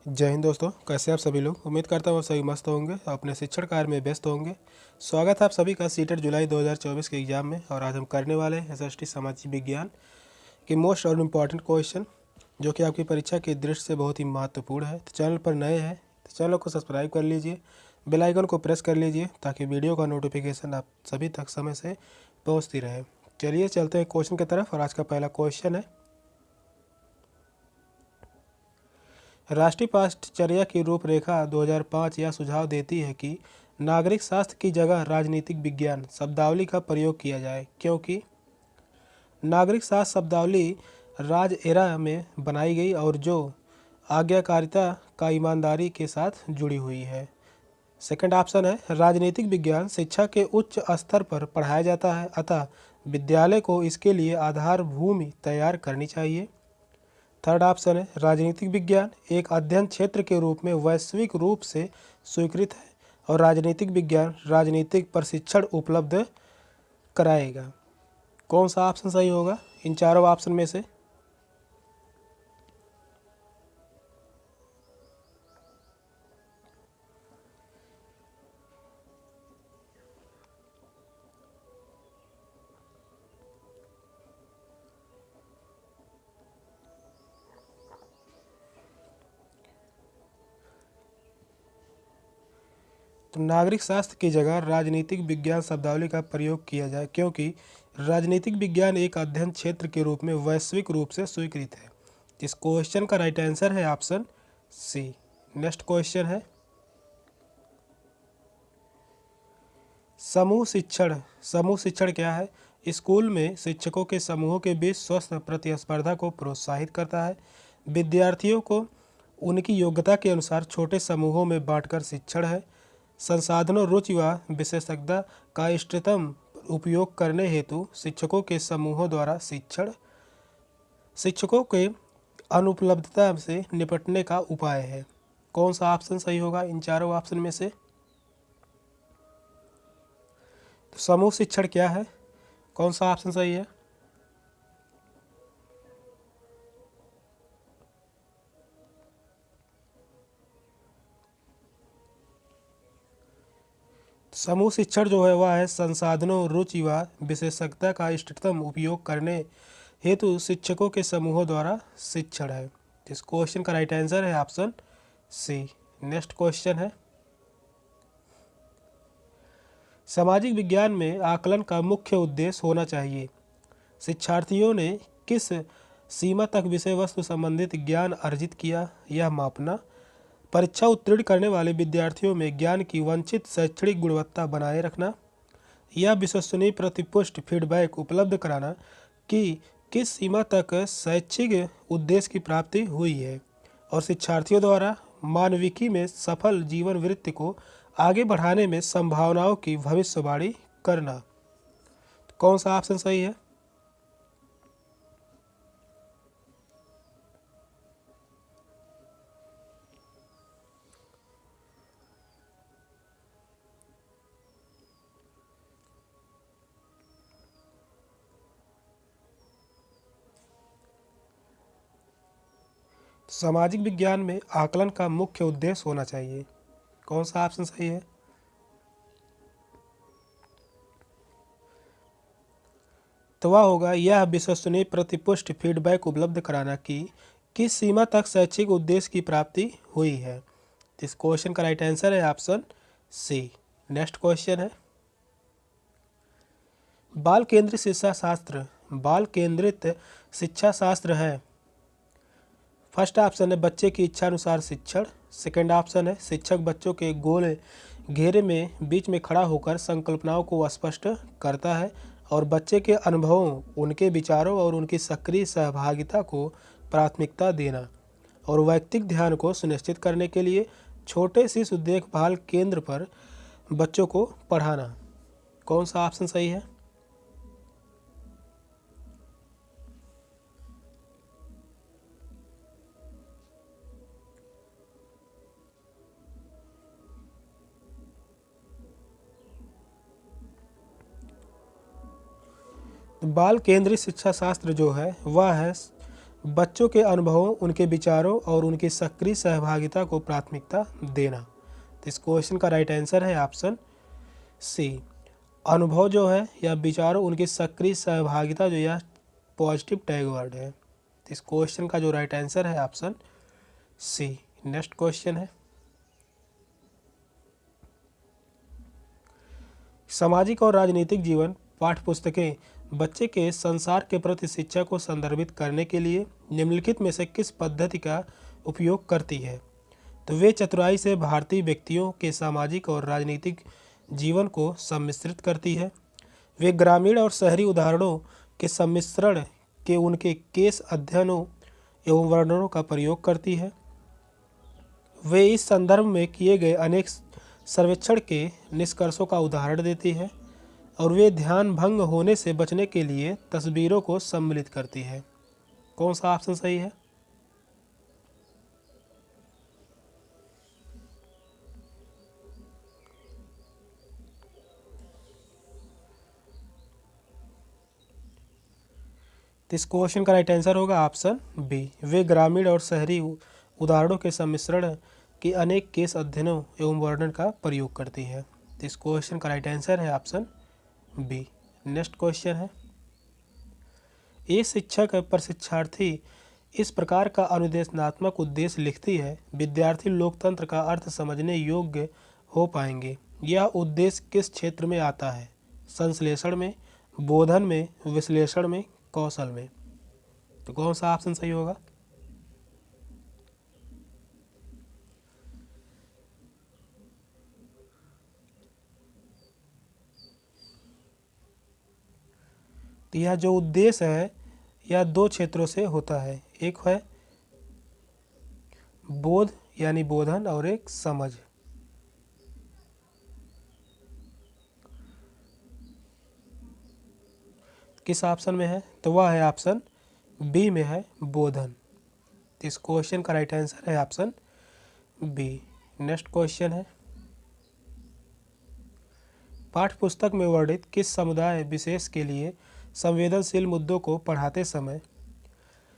जय हिंद दोस्तों, कैसे आप सभी लोग। उम्मीद करता हूँ आप सभी मस्त होंगे, अपने शिक्षण कार्य में व्यस्त होंगे। स्वागत है आप सभी का सीटेट जुलाई 2024 के एग्जाम में। और आज हम करने वाले हैं एसएसटी सामाजिक विज्ञान के मोस्ट और इम्पॉर्टेंट क्वेश्चन, जो कि आपकी परीक्षा की दृष्टि से बहुत ही महत्वपूर्ण है। तो चैनल पर नए हैं तो चैनल को सब्सक्राइब कर लीजिए, बेल आइकन को प्रेस कर लीजिए, ताकि वीडियो का नोटिफिकेशन आप सभी तक समय से पहुँचती रहे। चलिए चलते हैं क्वेश्चन की तरफ। और आज का पहला क्वेश्चन है, राष्ट्रीय पाठ्यचर्या की रूपरेखा 2005 यह सुझाव देती है कि नागरिक शास्त्र की जगह राजनीतिक विज्ञान शब्दावली का प्रयोग किया जाए, क्योंकि नागरिक शास्त्र शब्दावली राज एरा में बनाई गई और जो आज्ञाकारिता का ईमानदारी के साथ जुड़ी हुई है। सेकंड ऑप्शन है, राजनीतिक विज्ञान शिक्षा के उच्च स्तर पर पढ़ाया जाता है, अतः विद्यालय को इसके लिए आधार भूमि तैयार करनी चाहिए। थर्ड ऑप्शन है, राजनीतिक विज्ञान एक अध्ययन क्षेत्र के रूप में वैश्विक रूप से स्वीकृत है और राजनीतिक विज्ञान राजनीतिक प्रशिक्षण उपलब्ध कराएगा। कौन सा ऑप्शन सही होगा इन चारों ऑप्शन में से? तो नागरिक शास्त्र की जगह राजनीतिक विज्ञान शब्दावली का प्रयोग किया जाए, क्योंकि राजनीतिक विज्ञान एक अध्ययन क्षेत्र के रूप में वैश्विक रूप से स्वीकृत है। इस क्वेश्चन का राइट आंसर है ऑप्शन सी। नेक्स्ट क्वेश्चन है, समूह शिक्षण। समूह शिक्षण क्या है? स्कूल में शिक्षकों के समूहों के बीच स्वस्थ प्रतिस्पर्धा को प्रोत्साहित करता है। विद्यार्थियों को उनकी योग्यता के अनुसार छोटे समूहों में बांटकर शिक्षण है। संसाधनों, रुचि व विशेषज्ञता का इष्टतम उपयोग करने हेतु शिक्षकों के समूहों द्वारा शिक्षण शिक्षकों के अनुपलब्धता से निपटने का उपाय है। कौन सा ऑप्शन सही होगा इन चारों ऑप्शन में से? तो समूह शिक्षण क्या है, कौन सा ऑप्शन सही है? समूह शिक्षण जो है वह है संसाधनों, रुचि व विशेषज्ञता का इष्टतम उपयोग करने हेतु शिक्षकों के समूहों द्वारा शिक्षण है। इस क्वेश्चन का राइट आंसर है ऑप्शन सी। नेक्स्ट क्वेश्चन है, सामाजिक विज्ञान में आकलन का मुख्य उद्देश्य होना चाहिए। शिक्षार्थियों ने किस सीमा तक विषय वस्तु संबंधित ज्ञान अर्जित किया, यह मापना। परीक्षा उत्तीर्ण करने वाले विद्यार्थियों में ज्ञान की वांछित शैक्षणिक गुणवत्ता बनाए रखना। यह विश्वसनीय प्रतिपुष्ट फीडबैक उपलब्ध कराना कि किस सीमा तक शैक्षिक उद्देश्य की प्राप्ति हुई है। और शिक्षार्थियों द्वारा मानविकी में सफल जीवन वृत्ति को आगे बढ़ाने में संभावनाओं की भविष्यवाणी करना। कौन सा ऑप्शन सही है? सामाजिक विज्ञान में आकलन का मुख्य उद्देश्य होना चाहिए। कौन सा ऑप्शन सही है? तो वह होगा, यह विश्वसनीय प्रतिपुष्ट फीडबैक उपलब्ध कराना कि किस सीमा तक शैक्षिक उद्देश्य की प्राप्ति हुई है। इस क्वेश्चन का राइट आंसर है ऑप्शन सी। नेक्स्ट क्वेश्चन है, बाल केंद्रित शिक्षा शास्त्र बाल केंद्रित शिक्षा शास्त्र है। फर्स्ट ऑप्शन है बच्चे की इच्छा अनुसार शिक्षण। सेकंड ऑप्शन है शिक्षक बच्चों के गोल घेरे में बीच में खड़ा होकर संकल्पनाओं को स्पष्ट करता है और बच्चे के अनुभवों, उनके विचारों और उनकी सक्रिय सहभागिता को प्राथमिकता देना और वैयक्तिक ध्यान को सुनिश्चित करने के लिए छोटे शिशु देखभाल केंद्र पर बच्चों को पढ़ाना। कौन सा ऑप्शन सही है? बाल केंद्रित शिक्षा शास्त्र जो है वह है बच्चों के अनुभवों, उनके विचारों और उनकी सक्रिय सहभागिता को प्राथमिकता देना। तो इस क्वेश्चन का राइट आंसर है ऑप्शन सी। अनुभव जो है या विचारों, उनकी सक्रिय सहभागिता जो यह पॉजिटिव टैग वर्ड है। तो इस क्वेश्चन का जो राइट आंसर है ऑप्शन सी। नेक्स्ट क्वेश्चन है, सामाजिक और राजनीतिक जीवन पाठ्य पुस्तकें बच्चे के संसार के प्रति शिक्षा को संदर्भित करने के लिए निम्नलिखित में से किस पद्धति का उपयोग करती है? तो वे चतुराई से भारतीय व्यक्तियों के सामाजिक और राजनीतिक जीवन को सम्मिश्रित करती है। वे ग्रामीण और शहरी उदाहरणों के सम्मिश्रण के उनके केस अध्ययनों एवं वर्णनों का प्रयोग करती है। वे इस संदर्भ में किए गए अनेक सर्वेक्षण के निष्कर्षों का उदाहरण देती है और वे ध्यान भंग होने से बचने के लिए तस्वीरों को सम्मिलित करती है। कौन सा ऑप्शन सही है? तो इस क्वेश्चन का राइट आंसर होगा ऑप्शन बी। वे ग्रामीण और शहरी उदाहरणों के सम्मिश्रण के अनेक केस अध्ययनों एवं वर्णन का प्रयोग करती है। तो इस क्वेश्चन का राइट आंसर है ऑप्शन बी। नेक्स्ट क्वेश्चन है, ये शिक्षक प्रशिक्षार्थी इस प्रकार का अनुदेशनात्मक उद्देश्य लिखती है, विद्यार्थी लोकतंत्र का अर्थ समझने योग्य हो पाएंगे। यह उद्देश्य किस क्षेत्र में आता है? संश्लेषण में, बोधन में, विश्लेषण में, कौशल में? तो कौन सा ऑप्शन सही होगा? तो यह जो उद्देश्य है यह दो क्षेत्रों से होता है, एक है बोध यानी बोधन और एक समझ। किस ऑप्शन में है? तो वह है ऑप्शन बी में है, बोधन। तो इस क्वेश्चन का राइट आंसर है ऑप्शन बी। नेक्स्ट क्वेश्चन है, पाठ्य पुस्तक में वर्णित किस समुदाय विशेष के लिए संवेदनशील मुद्दों को पढ़ाते समय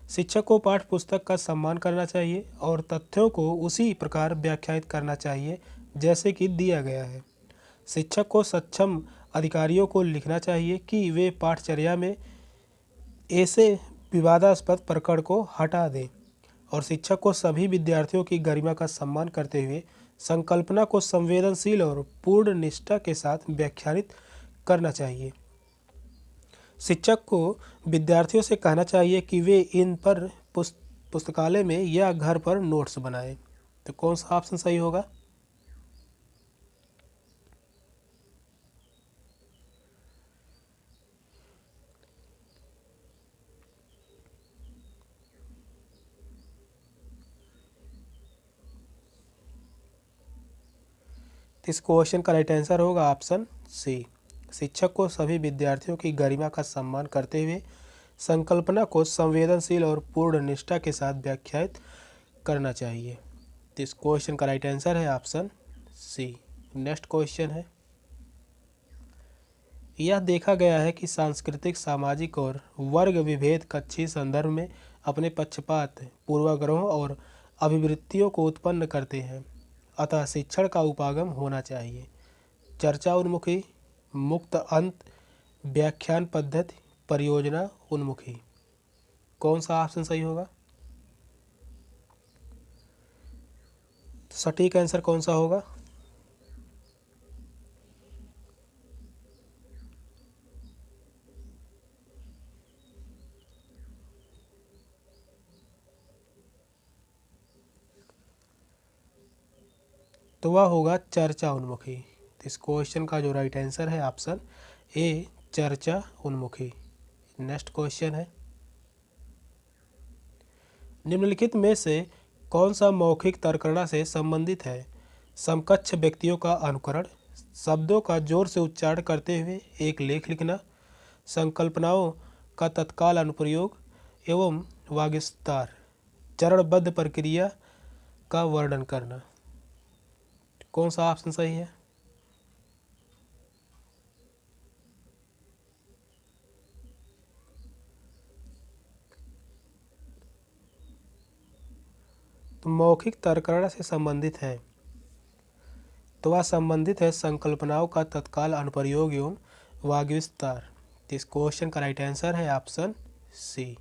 शिक्षक को पाठ्य पुस्तक का सम्मान करना चाहिए और तथ्यों को उसी प्रकार व्याख्यायित करना चाहिए जैसे कि दिया गया है? शिक्षक को सक्षम अधिकारियों को लिखना चाहिए कि वे पाठचर्या में ऐसे विवादास्पद प्रकरण को हटा दें और शिक्षक को सभी विद्यार्थियों की गरिमा का सम्मान करते हुए संकल्पना को संवेदनशील और पूर्ण निष्ठा के साथ व्याख्यानित करना चाहिए। शिक्षक को विद्यार्थियों से कहना चाहिए कि वे इन पर पुस्तकालय में या घर पर नोट्स बनाएं। तो कौन सा ऑप्शन सही होगा? इस क्वेश्चन का राइट आंसर होगा ऑप्शन सी। शिक्षक को सभी विद्यार्थियों की गरिमा का सम्मान करते हुए संकल्पना को संवेदनशील और पूर्ण निष्ठा के साथ व्याख्यायित करना चाहिए। तो इस क्वेश्चन का राइट आंसर है ऑप्शन सी। नेक्स्ट क्वेश्चन है, यह देखा गया है कि सांस्कृतिक, सामाजिक और वर्ग विभेद कक्षीय संदर्भ में अपने पक्षपात, पूर्वाग्रहों और अभिवृत्तियों को उत्पन्न करते हैं, अतः शिक्षण का उपागम होना चाहिए। चर्चा उन्मुखी, मुक्त अंत, व्याख्यान पद्धति, परियोजना उन्मुखी? कौन सा ऑप्शन सही होगा? सटीक आंसर कौन सा होगा? तो वह होगा चर्चा उन्मुखी। तो इस क्वेश्चन का जो राइट आंसर है ऑप्शन ए, चर्चा उन्मुखी। नेक्स्ट क्वेश्चन है, निम्नलिखित में से कौन सा मौखिक तर्कणा से संबंधित है? समकक्ष व्यक्तियों का अनुकरण, शब्दों का जोर से उच्चारण करते हुए एक लेख लिखना, संकल्पनाओं का तत्काल अनुप्रयोग एवं वागीस्तार, चरणबद्ध प्रक्रिया का वर्णन करना? कौन सा ऑप्शन सही है? तो मौखिक तर्कण से संबंधित है, तो वह संबंधित है संकल्पनाओं का तत्काल अनुप्रयोग एवं वाग्विस्तार। तो इस क्वेश्चन का राइट आंसर है ऑप्शन सी।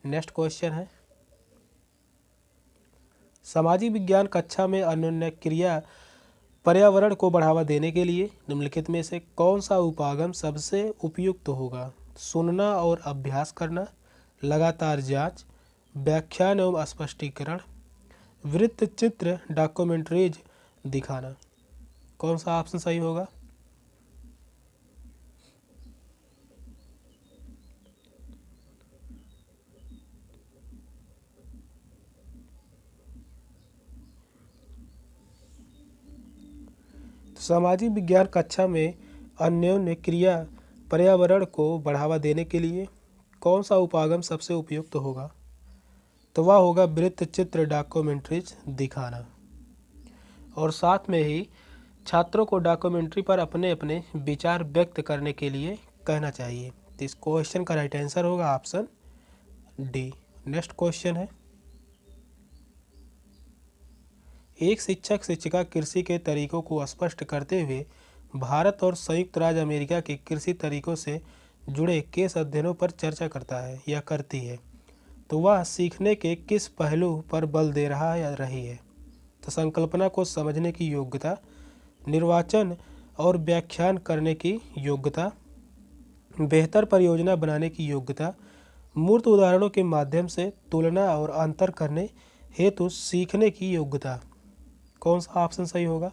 नेक्स्ट क्वेश्चन है, सामाजिक विज्ञान कक्षा में अन्योन्य क्रिया पर्यावरण को बढ़ावा देने के लिए निम्नलिखित में से कौन सा उपागम सबसे उपयुक्त होगा? सुनना और अभ्यास करना, लगातार जांच, व्याख्यान एवं स्पष्टीकरण, वृत्त चित्र डॉक्यूमेंट्रीज दिखाना। कौन सा ऑप्शन सही होगा? तो सामाजिक विज्ञान कक्षा में अन्योन्य क्रिया पर्यावरण को बढ़ावा देने के लिए कौन सा उपागम सबसे उपयुक्त होगा? तो वह होगा वृत्त चित्र डॉक्यूमेंट्रीज दिखाना। और साथ में ही छात्रों को डॉक्यूमेंट्री पर अपने अपने विचार व्यक्त करने के लिए कहना चाहिए। तो इस क्वेश्चन का राइट आंसर होगा ऑप्शन डी। नेक्स्ट क्वेश्चन है, एक शिक्षक शिक्षिका कृषि के तरीकों को स्पष्ट करते हुए भारत और संयुक्त राज्य अमेरिका के कृषि तरीकों से जुड़े केस अध्ययनों पर चर्चा करता है या करती है, तो वह सीखने के किस पहलू पर बल दे रहा है या रही है? तो संकल्पना को समझने की योग्यता, निर्वाचन और व्याख्यान करने की योग्यता, बेहतर परियोजना बनाने की योग्यता, मूर्त उदाहरणों के माध्यम से तुलना और अंतर करने हेतु सीखने की योग्यता। कौन सा ऑप्शन सही होगा?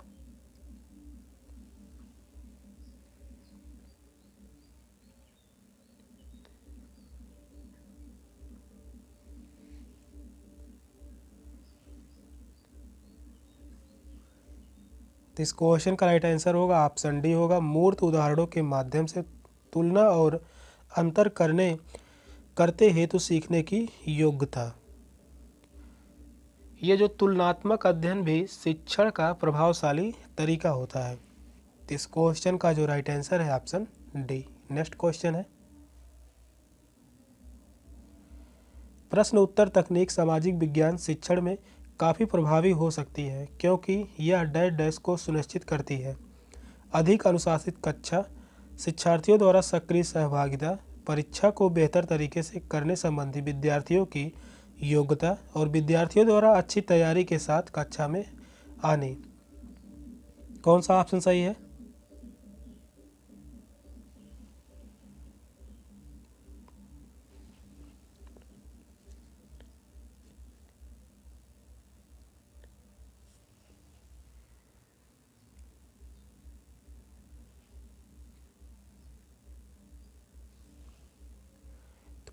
तो इस क्वेश्चन का राइट आंसर होगा ऑप्शन डी होगा, मूर्त उदाहरणों के माध्यम से तुलना और अंतर करते हेतु सीखने की योग्यता। ये जो तुलनात्मक अध्ययन भी शिक्षण का प्रभावशाली तरीका होता है। तो इस क्वेश्चन का जो राइट आंसर है ऑप्शन डी। नेक्स्ट क्वेश्चन है, प्रश्न उत्तर तकनीक सामाजिक विज्ञान शिक्षण में काफ़ी प्रभावी हो सकती है क्योंकि यह डैश डैश को सुनिश्चित करती है। अधिक अनुशासित कक्षा, शिक्षार्थियों द्वारा सक्रिय सहभागिता, परीक्षा को बेहतर तरीके से करने संबंधी विद्यार्थियों की योग्यता और विद्यार्थियों द्वारा अच्छी तैयारी के साथ कक्षा में आने। कौन सा ऑप्शन सही है?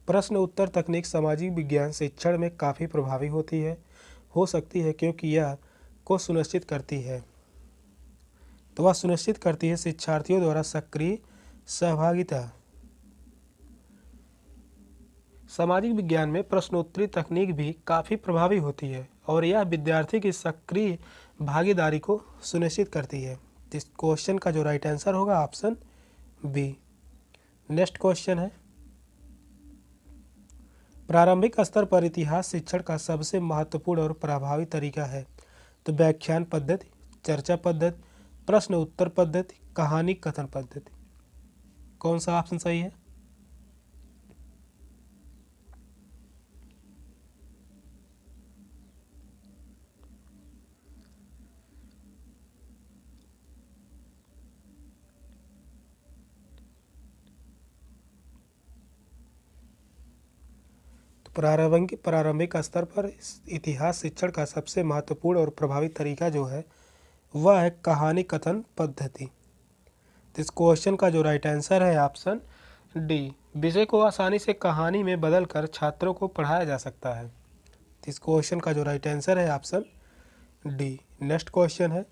प्रश्न उत्तर तकनीक सामाजिक विज्ञान शिक्षण में काफ़ी प्रभावी हो सकती है क्योंकि यह को सुनिश्चित करती है, तो वह सुनिश्चित करती है शिक्षार्थियों द्वारा सक्रिय सहभागिता। सामाजिक विज्ञान में प्रश्नोत्तरी तकनीक भी काफ़ी प्रभावी होती है और यह विद्यार्थी की सक्रिय भागीदारी को सुनिश्चित करती है। इस क्वेश्चन का जो राइट आंसर होगा ऑप्शन बी। नेक्स्ट क्वेश्चन है, प्रारंभिक स्तर पर इतिहास शिक्षण का सबसे महत्वपूर्ण और प्रभावी तरीका है। तो व्याख्यान पद्धति, चर्चा पद्धति, प्रश्न उत्तर पद्धति, कहानी कथन पद्धति। कौन सा ऑप्शन सही है? प्रारंभिक स्तर पर इतिहास शिक्षण का सबसे महत्वपूर्ण और प्रभावी तरीका जो है वह है कहानी कथन पद्धति। तो इस क्वेश्चन का जो राइट आंसर है ऑप्शन डी। विषय को आसानी से कहानी में बदलकर छात्रों को पढ़ाया जा सकता है। तो इस क्वेश्चन का जो राइट आंसर है ऑप्शन डी। नेक्स्ट क्वेश्चन है,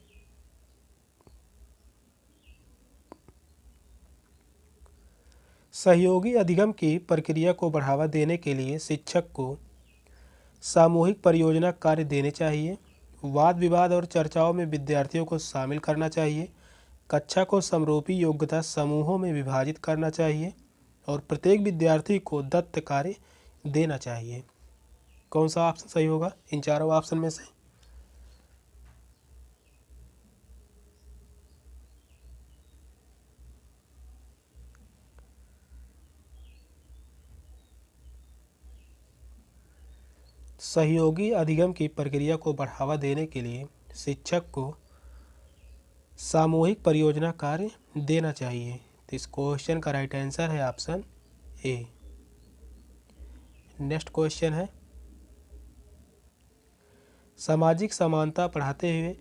सहयोगी अधिगम की प्रक्रिया को बढ़ावा देने के लिए शिक्षक को सामूहिक परियोजना कार्य देने चाहिए, वाद विवाद और चर्चाओं में विद्यार्थियों को शामिल करना चाहिए, कक्षा को समरूपी योग्यता समूहों में विभाजित करना चाहिए और प्रत्येक विद्यार्थी को दत्त कार्य देना चाहिए। कौन सा ऑप्शन सही होगा इन चारों ऑप्शन में से? सहयोगी अधिगम की प्रक्रिया को बढ़ावा देने के लिए शिक्षक को सामूहिक परियोजना कार्य देना चाहिए। तो इस क्वेश्चन का राइट आंसर है ऑप्शन ए। नेक्स्ट क्वेश्चन है, सामाजिक समानता पढ़ाते हुए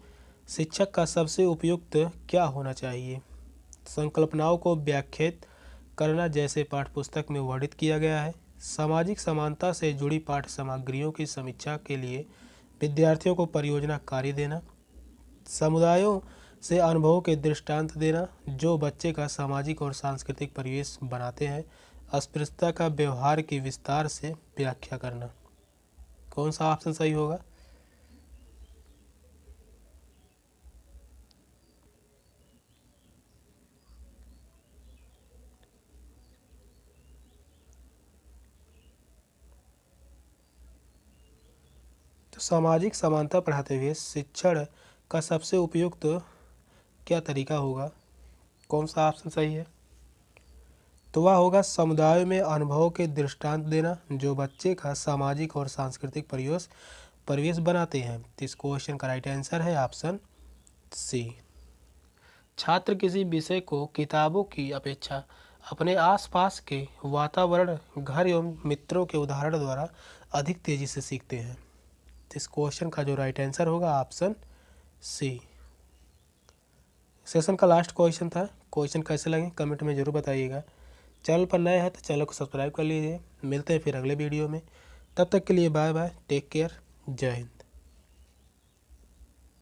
शिक्षक का सबसे उपयुक्त क्या होना चाहिए? संकल्पनाओं को व्याख्यात करना जैसे पाठ्यपुस्तक में वर्णित किया गया है। सामाजिक समानता से जुड़ी पाठ्य सामग्रियों की समीक्षा के लिए विद्यार्थियों को परियोजना कार्य देना। समुदायों से अनुभवों के दृष्टांत देना जो बच्चे का सामाजिक और सांस्कृतिक परिवेश बनाते हैं। अस्पृश्यता का व्यवहार की विस्तार से व्याख्या करना। कौन सा ऑप्शन सही होगा? तो सामाजिक समानता पढ़ाते हुए शिक्षण का सबसे उपयुक्त क्या तरीका होगा? कौन सा ऑप्शन सही है? तो वह होगा समुदाय में अनुभवों के दृष्टांत देना जो बच्चे का सामाजिक और सांस्कृतिक परिवेश बनाते हैं। तो इस क्वेश्चन का राइट आंसर है ऑप्शन सी। छात्र किसी विषय को किताबों की अपेक्षा अपने आसपास के वातावरण, घर एवं मित्रों के उदाहरण द्वारा अधिक तेजी से सीखते हैं। तो इस क्वेश्चन का जो राइट आंसर होगा ऑप्शन सी। सेशन का लास्ट क्वेश्चन था। क्वेश्चन कैसे लगे कमेंट में ज़रूर बताइएगा। चैनल पर नए हैं तो चैनल को सब्सक्राइब कर लीजिए। मिलते हैं फिर अगले वीडियो में। तब तक के लिए बाय बाय, टेक केयर, जय हिंद।